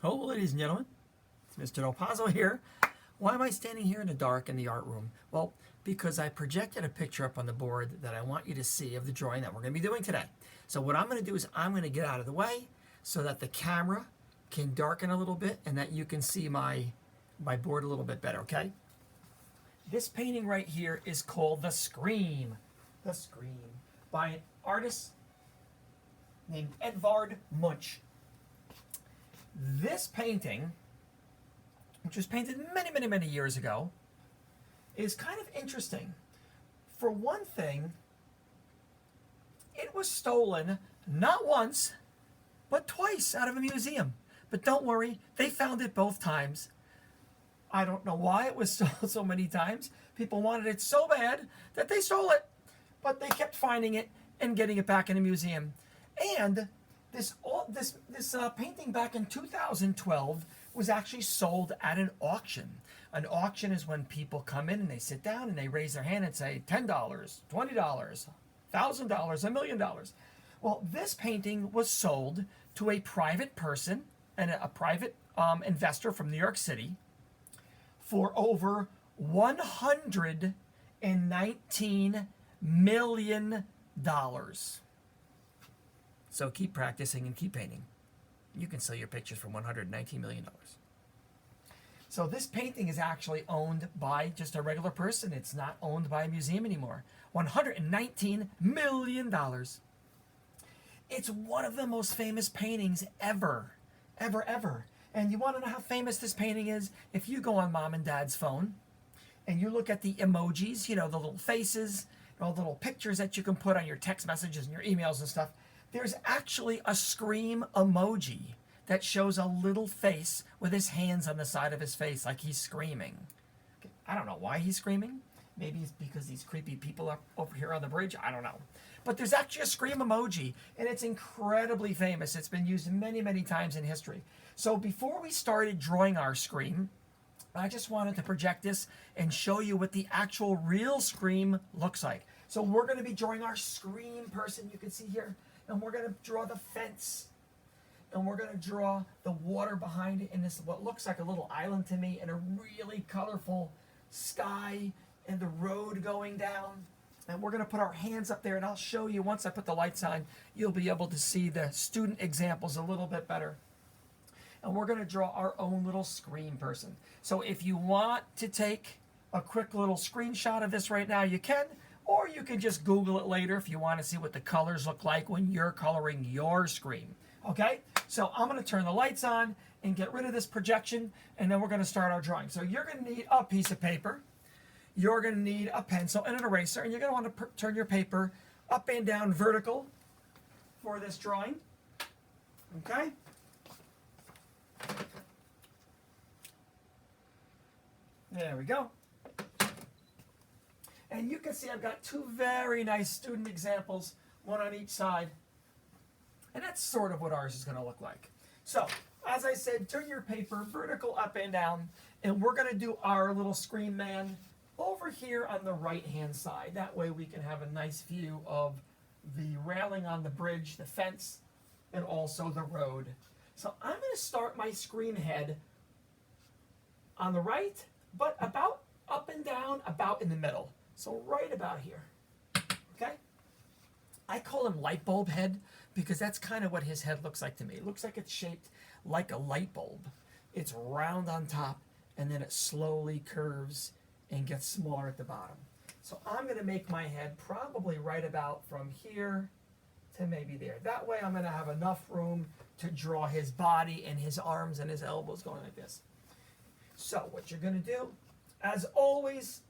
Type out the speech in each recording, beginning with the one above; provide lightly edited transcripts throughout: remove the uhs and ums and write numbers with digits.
Hello, ladies and gentlemen. It's Mr. Del Pazzo here. Why am I standing here in the dark in the art room? Well, because I projected a picture up on the board that I want you to see of the drawing that we're going to be doing today. So what I'm going to do is I'm going to get out of the way so that the camera can darken a little bit and that you can see my board a little bit better, okay? This painting right here is called The Scream. The Scream by an artist named Edvard Munch. This painting, which was painted many years ago, is kind of interesting. For one thing, it was stolen not once, but twice out of a museum. But don't worry, they found it both times. I don't know why it was stolen so many times. People wanted it so bad that they stole it. But they kept finding it and getting it back in a museum. And this painting back in 2012 was actually sold at an auction. An auction is when people come in and they sit down and they raise their hand and say $10, $20, $1,000, $1 million. Well, this painting was sold to a private person and a private investor from New York City for over $119 million. So keep practicing and keep painting. You can sell your pictures for $119 million. So this painting is actually owned by just a regular person. It's not owned by a museum anymore. $119 million. It's one of the most famous paintings ever. And you want to know how famous this painting is? If you go on mom and dad's phone and you look at the emojis, the little faces, the little pictures that you can put on your text messages and your emails and stuff, there's actually a scream emoji that shows a little face with his hands on the side of his face like he's screaming. I don't know why he's screaming. Maybe it's because these creepy people are over here on the bridge. I don't know. But there's actually a scream emoji, and it's incredibly famous. It's been used many times in history. So before we started drawing our scream, I just wanted to project this and show you what the actual real scream looks like. So we're going to be drawing our scream person, you can see here. And we're going to draw the fence. And we're going to draw the water behind it in this, what looks like a little island to me, and a really colorful sky and the road going down. And we're going to put our hands up there, and I'll show you, once I put the lights on, you'll be able to see the student examples a little bit better. And we're going to draw our own little screen person. So if you want to take a quick little screenshot of this right now, you can. Or you can just Google it later if you want to see what the colors look like when you're coloring your screen. Okay? So I'm going to turn the lights on and get rid of this projection, and then we're going to start our drawing. So you're going to need a piece of paper. You're going to need a pencil and an eraser, and you're going to want to turn your paper up and down vertical for this drawing. Okay? There we go. And you can see I've got two very nice student examples, one on each side. And that's sort of what ours is going to look like. So, as I said, turn your paper vertical up and down. And we're going to do our little screen man over here on the right-hand side. That way we can have a nice view of the railing on the bridge, the fence, and also the road. So I'm going to start my screen head on the right, but about up and down, about in the middle. So right about here, okay? I call him light bulb head because that's kind of what his head looks like to me. It looks like it's shaped like a light bulb. It's round on top, and then it slowly curves and gets smaller at the bottom. So I'm going to make my head probably right about from here to maybe there. That way I'm going to have enough room to draw his body and his arms and his elbows going like this. So what you're going to do, as always,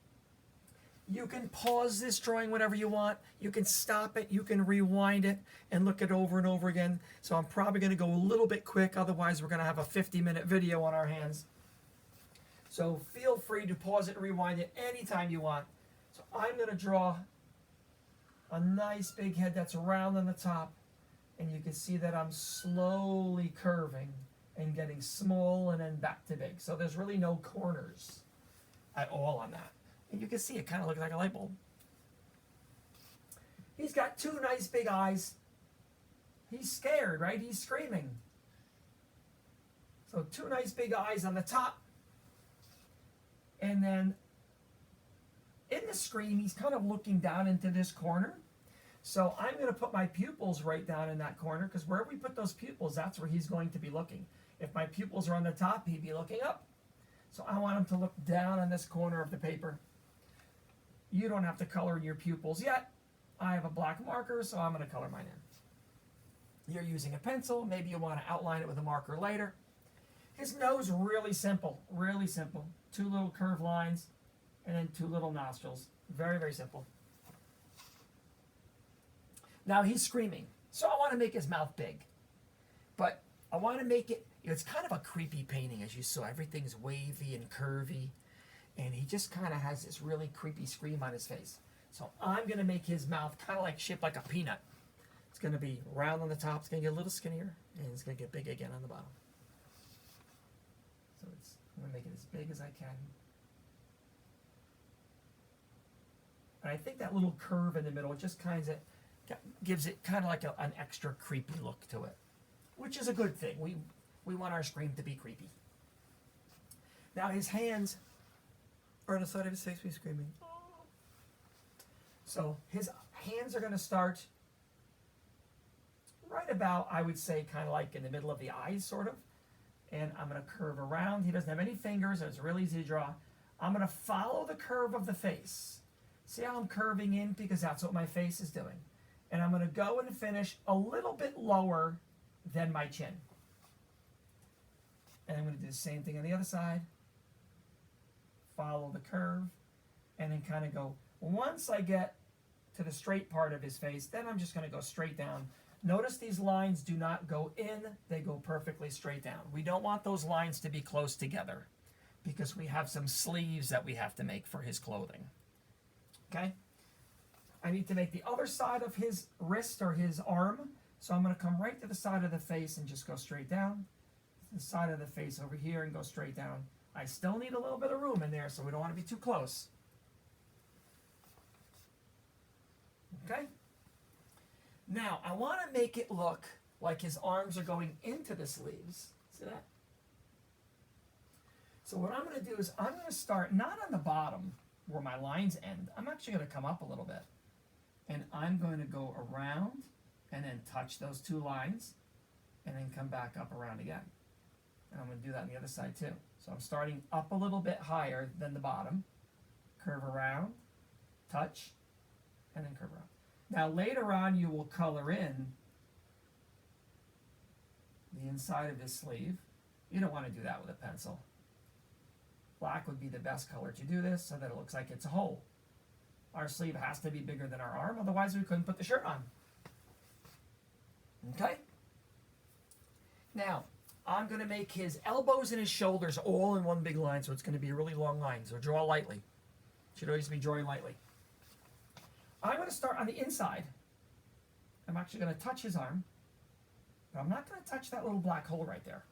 you can pause this drawing whenever you want. You can stop it. You can rewind it and look it over and over again. So I'm probably going to go a little bit quick. Otherwise, we're going to have a 50-minute video on our hands. So feel free to pause it and rewind it anytime you want. So I'm going to draw a nice big head that's round on the top. And you can see that I'm slowly curving and getting small and then back to big. So there's really no corners at all on that. And you can see it kind of looks like a light bulb. He's got two nice big eyes. He's scared, right? He's screaming. So So 2 nice big eyes on the top. And then in the screen, he's kind of looking down into this corner. So I'm going to put my pupils right down in that corner, because wherever we put those pupils, that's where he's going to be looking. If my pupils are on the top, he'd be looking up. So I want him to look down on this corner of the paper. You don't have to color in your pupils yet. I have a black marker, so I'm going to color mine in. You're using a pencil. Maybe you want to outline it with a marker later. His nose, really simple, really simple. 2 little curved lines, and then 2 little nostrils. Very, very simple. Now he's screaming, so I want to make his mouth big. But I want to make it, it's kind of a creepy painting, as you saw. Everything's wavy and curvy, and he just kind of has this really creepy scream on his face. So I'm going to make his mouth kind of like shaped like a peanut. It's going to be round on the top, it's going to get a little skinnier, and it's going to get big again on the bottom. So I'm going to make it as big as I can. And I think that little curve in the middle just kind of gives it kind of like an extra creepy look to it, which is a good thing. We want our scream to be creepy. Now his hands are on the side of his face when he's screaming. So his hands are going to start right about, I would say, kind of like in the middle of the eyes, sort of. And I'm going to curve around. He doesn't have any fingers, so it's really easy to draw. I'm going to follow the curve of the face. See how I'm curving in? Because that's what my face is doing. And I'm going to go and finish a little bit lower than my chin. And I'm going to do the same thing on the other side. Follow the curve. And then kind of go. Once I get to the straight part of his face, then I'm just going to go straight down. Notice these lines do not go in. They go perfectly straight down. We don't want those lines to be close together, because we have some sleeves that we have to make for his clothing. Okay? I need to make the other side of his wrist or his arm. So I'm going to come right to the side of the face and just go straight down. The side of the face over here and go straight down. I still need a little bit of room in there, so we don't want to be too close. Okay? Now, I want to make it look like his arms are going into the sleeves. See that? So what I'm going to do is I'm going to start not on the bottom where my lines end. I'm actually going to come up a little bit. And I'm going to go around and then touch those 2 lines and then come back up around again. And I'm going to do that on the other side too. So I'm starting up a little bit higher than the bottom. Curve around, touch, and then curve around. Now later on you will color in the inside of his sleeve. You don't want to do that with a pencil. Black would be the best color to do this, so that it looks like it's a hole. Our sleeve has to be bigger than our arm, otherwise we couldn't put the shirt on. Okay? Now, I'm going to make his elbows and his shoulders all in one big line, so it's going to be a really long line. So draw lightly. Should always be drawing lightly. I'm going to start on the inside. I'm actually going to touch his arm, but I'm not going to touch that little black hole right there.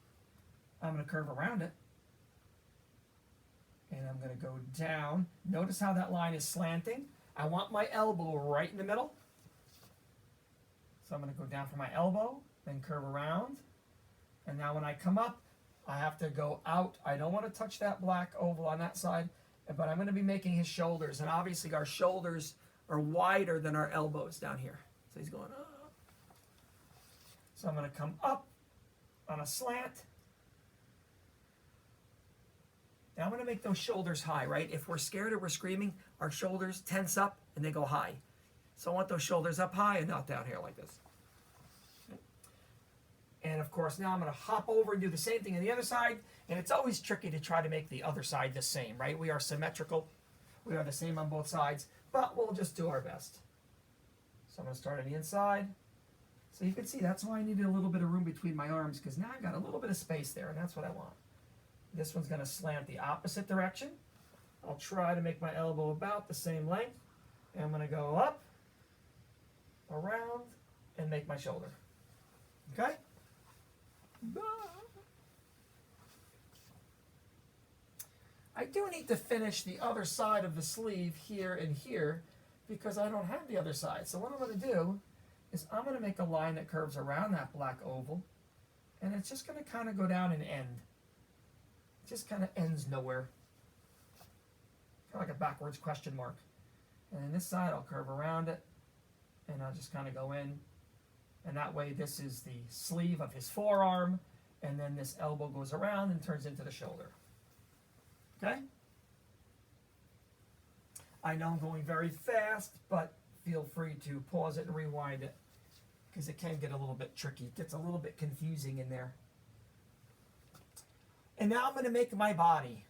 I'm going to curve around it. And I'm going to go down. Notice how that line is slanting. I want my elbow right in the middle. So I'm going to go down for my elbow, then curve around. And now when I come up, I have to go out. I don't want to touch that black oval on that side, but I'm going to be making his shoulders. And obviously our shoulders are wider than our elbows down here. So he's going up. So I'm going to come up on a slant. Now I'm going to make those shoulders high, right? If we're scared or we're screaming, our shoulders tense up and they go high. So I want those shoulders up high and not down here like this. And of course, now I'm going to hop over and do the same thing on the other side. And it's always tricky to try to make the other side the same, right? We are symmetrical. We are the same on both sides, but we'll just do our best. So I'm going to start on the inside. So you can see that's why I needed a little bit of room between my arms, because now I've got a little bit of space there, and that's what I want. This one's going to slant the opposite direction. I'll try to make my elbow about the same length. And I'm going to go up, around, and make my shoulder. Okay? I do need to finish the other side of the sleeve here and here, because I don't have the other side. So what I'm going to do is I'm going to make a line that curves around that black oval, and it's just going to kind of go down and end. just kind of ends nowhere. Kind of like a backwards question mark. And then this side, I'll curve around it, and I'll just kind of go in. And that way, this is the sleeve of his forearm, and then this elbow goes around and turns into the shoulder. Okay? I know I'm going very fast, but feel free to pause it and rewind it, because it can get a little bit tricky. It gets a little bit confusing in there. And now I'm going to make my body.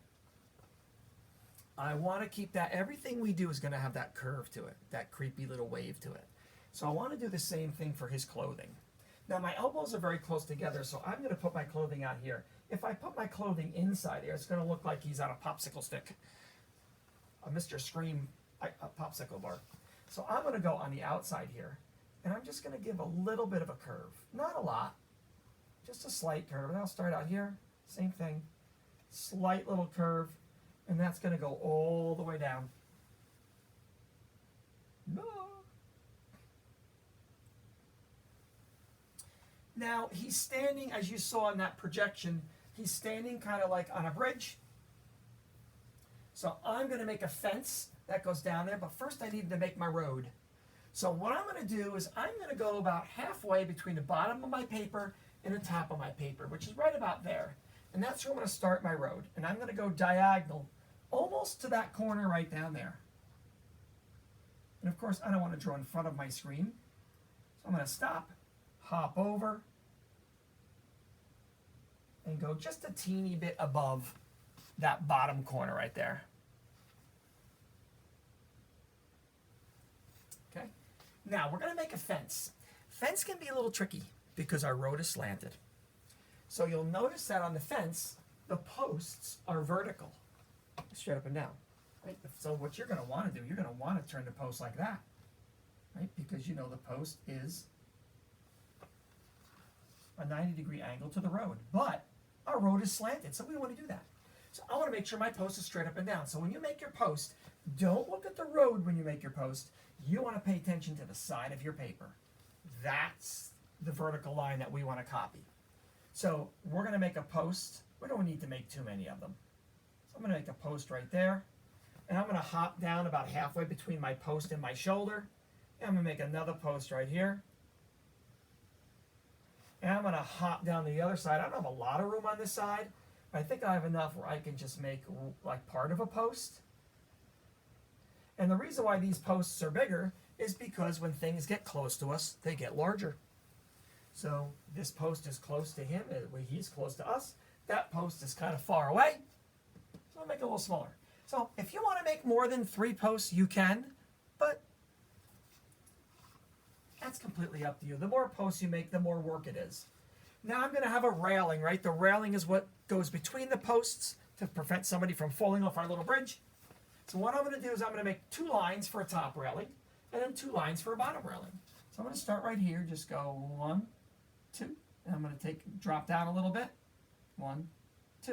I want to keep that, everything we do is going to have that curve to it, that creepy little wave to it. So I want to do the same thing for his clothing. Now my elbows are very close together, so I'm going to put my clothing out here. If I put my clothing inside here, it's going to look like he's on a popsicle stick. A Mr. Scream a popsicle bar. So I'm going to go on the outside here, and I'm just going to give a little bit of a curve. Not a lot, just a slight curve. And I'll start out here, same thing. Slight little curve, and that's going to go all the way down. No. Now, he's standing, as you saw in that projection, he's standing kind of like on a bridge. So I'm going to make a fence that goes down there, but first I need to make my road. So what I'm going to do is I'm going to go about halfway between the bottom of my paper and the top of my paper, which is right about there. And that's where I'm going to start my road. And I'm going to go diagonal almost to that corner right down there. And of course, I don't want to draw in front of my screen. So I'm going to stop, hop over, and go just a teeny bit above that bottom corner right there. Okay. Now we're going to make a fence. Fence can be a little tricky because our road is slanted. So you'll notice that on the fence, the posts are vertical, straight up and down. Right? So what you're going to want to do, you're going to want to turn the post like that, right? Because you know the post is a 90-degree angle to the road. But our road is slanted, so we don't want to do that. So I want to make sure my post is straight up and down. So when you make your post, don't look at the road when you make your post. You want to pay attention to the side of your paper. That's the vertical line that we want to copy. So we're going to make a post. We don't need to make too many of them. So I'm going to make a post right there. And I'm going to hop down about halfway between my post and my shoulder. And I'm going to make another post right here. And I'm going to hop down the other side. I don't have a lot of room on this side, but I think I have enough where I can just make like part of a post. And the reason why these posts are bigger is because when things get close to us, they get larger. So this post is close to him, he's close to us. That post is kind of far away, so I'll make it a little smaller. So if you want to make more than 3 posts, you can, but that's completely up to you. The more posts you make, the more work it is. Now I'm going to have a railing, right? The railing is what goes between the posts to prevent somebody from falling off our little bridge. So what I'm going to do is I'm going to make 2 lines for a top railing and then 2 lines for a bottom railing. So I'm going to start right here, just go 1, 2, and I'm going to drop down a little bit, 1, 2.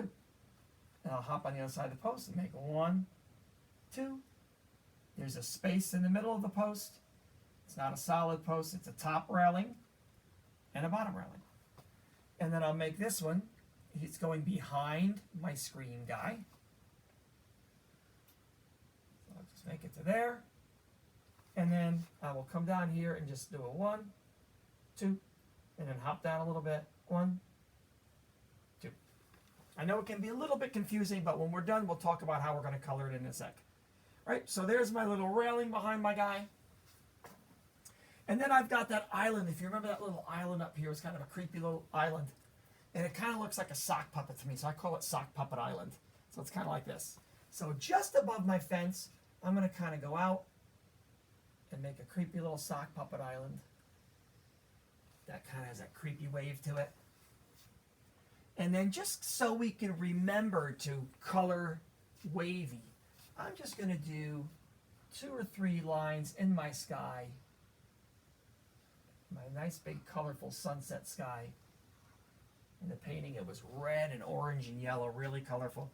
And I'll hop on the other side of the post and make 1, 2. There's a space in the middle of the post. It's not a solid post, it's a top railing and a bottom railing. And then I'll make this one, it's going behind my screen guy. So I'll just make it to there. And then I will come down here and just do a 1, 2, and then hop down a little bit, 1, 2. I know it can be a little bit confusing, but when we're done, we'll talk about how we're going to color it in a sec. Right, so there's my little railing behind my guy. And then I've got that island. If you remember that little island up here, it's kind of a creepy little island. And it kind of looks like a sock puppet to me, so I call it Sock Puppet Island. So it's kind of like this. So just above my fence, I'm going to kind of go out and make a creepy little sock puppet island. That kind of has that creepy wave to it. And then just so we can remember to color wavy, I'm just going to do 2 or 3 lines in my sky. My nice big colorful sunset sky. In the painting it was red and orange and yellow, really colorful.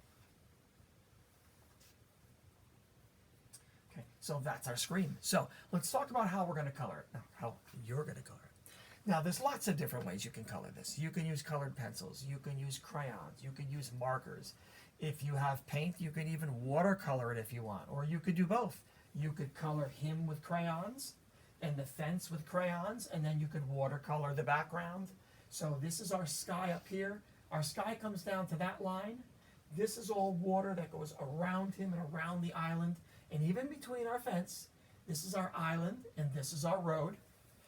Okay, so that's our screen. So let's talk about how we're going to color it. How you're going to color it. Now, there's lots of different ways you can color this. You can use colored pencils, you can use crayons, you can use markers. If you have paint, you can even watercolor it if you want, or you could do both. You could color him with crayons and the fence with crayons, and then you could watercolor the background. So this is our sky up here. Our sky comes down to that line. This is all water that goes around him and around the island, and even between our fence. This is our island, and this is our road.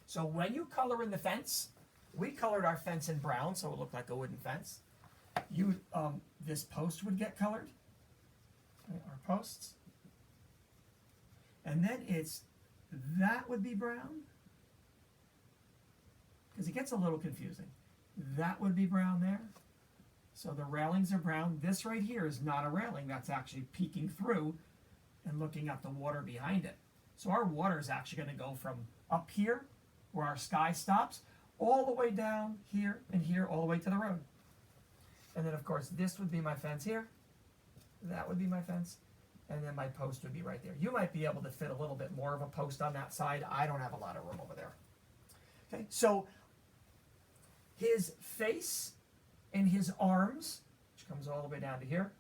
So when you color in the fence, we colored our fence in brown, so it looked like a wooden fence. This post would get colored, our posts. And then that would be brown, because it gets a little confusing. That would be brown there. So the railings are brown. This right here is not a railing. That's actually peeking through and looking at the water behind it. So our water is actually going to go from up here, where our sky stops, all the way down here and here, all the way to the road. And then, of course, this would be my fence here. That would be my fence. And then my post would be right there. You might be able to fit a little bit more of a post on that side. I don't have a lot of room over there. Okay, so his face and his arms, which comes all the way down to here,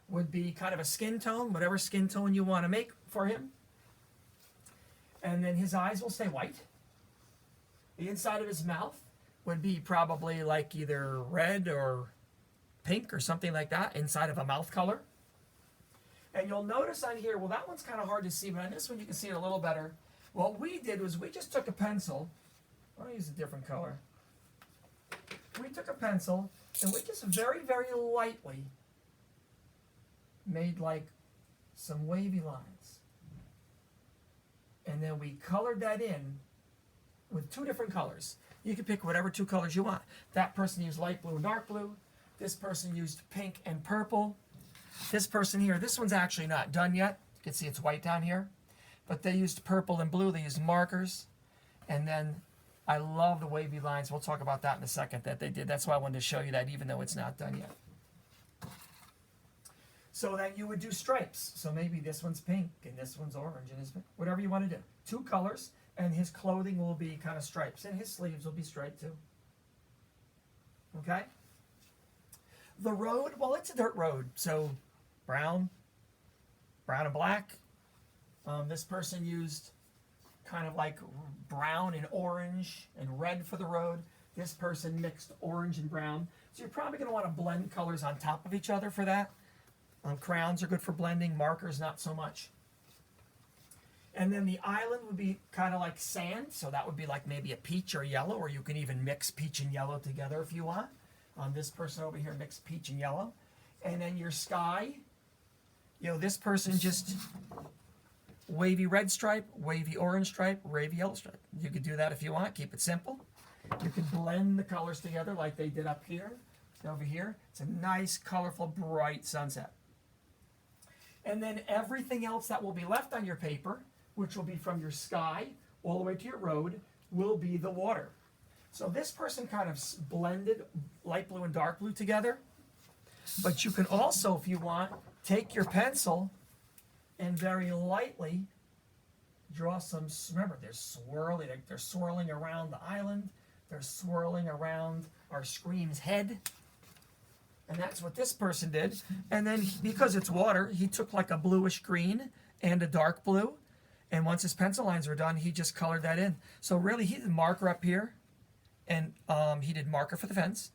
would be kind of a skin tone, whatever skin tone you want to make for him. And then his eyes will stay white. The inside of his mouth would be probably like either red or pink or something like that, inside of a mouth color. And you'll notice on here, well, that one's kind of hard to see, but on this one you can see it a little better. What we did was we just took a pencil. I'll use a different color. We took a pencil and we just very, very lightly made like some wavy lines. And then we colored that in with two different colors. You can pick whatever two colors you want. That person used light blue and dark blue. This person used pink and purple. This person here, this one's actually not done yet. You can see it's white down here. But they used purple and blue. They used markers. And then I love the wavy lines. We'll talk about that in a second that they did. That's why I wanted to show you that even though it's not done yet. So then you would do stripes. So maybe this one's pink and this one's orange and this, whatever you want to do. Two colors, and his clothing will be kind of stripes, and his sleeves will be striped too. Okay? The road, well, it's a dirt road, so brown and black. This person used kind of like brown and orange and red for the road. This person mixed orange and brown. So you're probably going to want to blend colors on top of each other for that. Crayons are good for blending, markers not so much. And then the island would be kind of like sand, so that would be like maybe a peach or yellow, or you can even mix peach and yellow together if you want. This person over here mixed peach and yellow. And then your sky, this person just wavy red stripe, wavy orange stripe, wavy yellow stripe. You could do that if you want, keep it simple. You could blend the colors together like they did up here, over here. It's a nice, colorful, bright sunset. And then everything else that will be left on your paper, which will be from your sky all the way to your road, will be the water. So this person kind of blended light blue and dark blue together. But you can also, if you want, take your pencil and very lightly draw some, remember, they're swirling around the island. They're swirling around our scream's head. And that's what this person did. And then, because it's water, he took like a bluish green and a dark blue. And once his pencil lines were done, he just colored that in. So really, he did marker up here. And he did marker for the fence,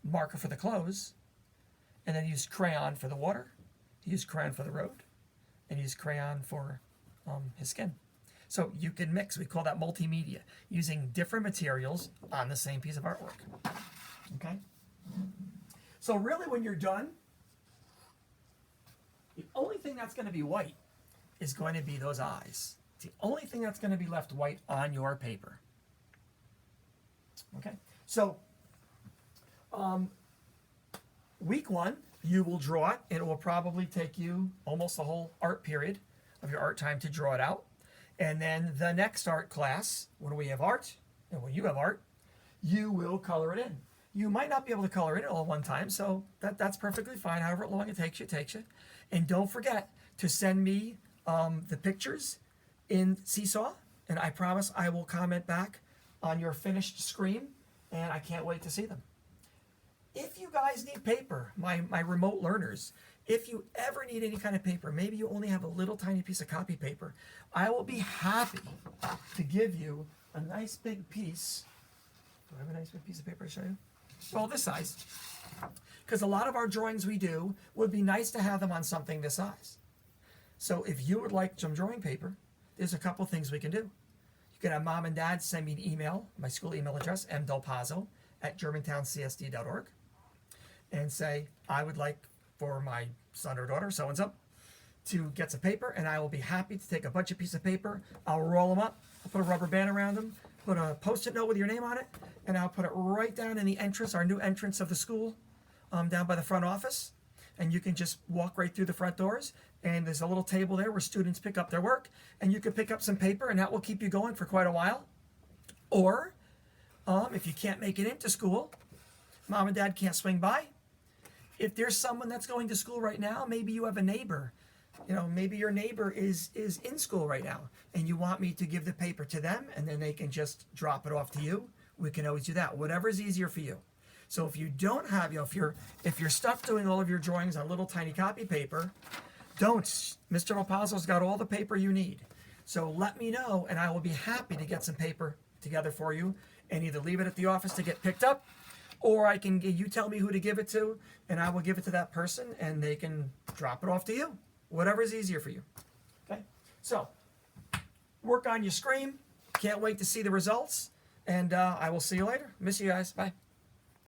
marker for the clothes, and then he used crayon for the water. He used crayon for the road, and he used crayon for his skin. So you can mix. We call that multimedia, using different materials on the same piece of artwork. Okay? So really, when you're done, the only thing that's going to be white is going to be those eyes. It's the only thing that's going to be left white on your paper. Okay, so week one, you will draw it. It will probably take you almost the whole art period of your art time to draw it out. And then the next art class, when we have art, and when you have art, you will color it in. You might not be able to color it in all at one time, so that's perfectly fine. However long it takes you. And don't forget to send me the pictures in Seesaw, and I promise I will comment back on your finished screen, and I can't wait to see them. If you guys need paper, my remote learners, if you ever need any kind of paper, maybe you only have a little tiny piece of copy paper, I will be happy to give you a nice big piece. Do I have a nice big piece of paper to show you? Well, this size. Because a lot of our drawings we do would be nice to have them on something this size. So if you would like some drawing paper, there's a couple things we can do. You can have mom and dad send me an email, my school email address, mdelpazzo@germantowncsd.org, and say, I would like for my son or daughter, so-and-so, to get some paper, and I will be happy to take a bunch of pieces of paper. I'll roll them up, I'll put a rubber band around them, put a Post-it note with your name on it, and I'll put it right down in the entrance, our new entrance of the school, down by the front office. And you can just walk right through the front doors, and there's a little table there where students pick up their work, and you can pick up some paper, and that will keep you going for quite a while. Or, if you can't make it into school, mom and dad can't swing by, if there's someone that's going to school right now, maybe you have a neighbor, maybe your neighbor is in school right now, and you want me to give the paper to them, and then they can just drop it off to you, we can always do that, whatever's easier for you. So if you don't have, if you're stuck doing all of your drawings on little tiny copy paper, don't. Mr. Delpazzo's got all the paper you need. So let me know, and I will be happy to get some paper together for you, and either leave it at the office to get picked up, or you tell me who to give it to, and I will give it to that person, and they can drop it off to you. Whatever is easier for you. Okay? So, work on your screen. Can't wait to see the results, and I will see you later. Miss you guys. Bye.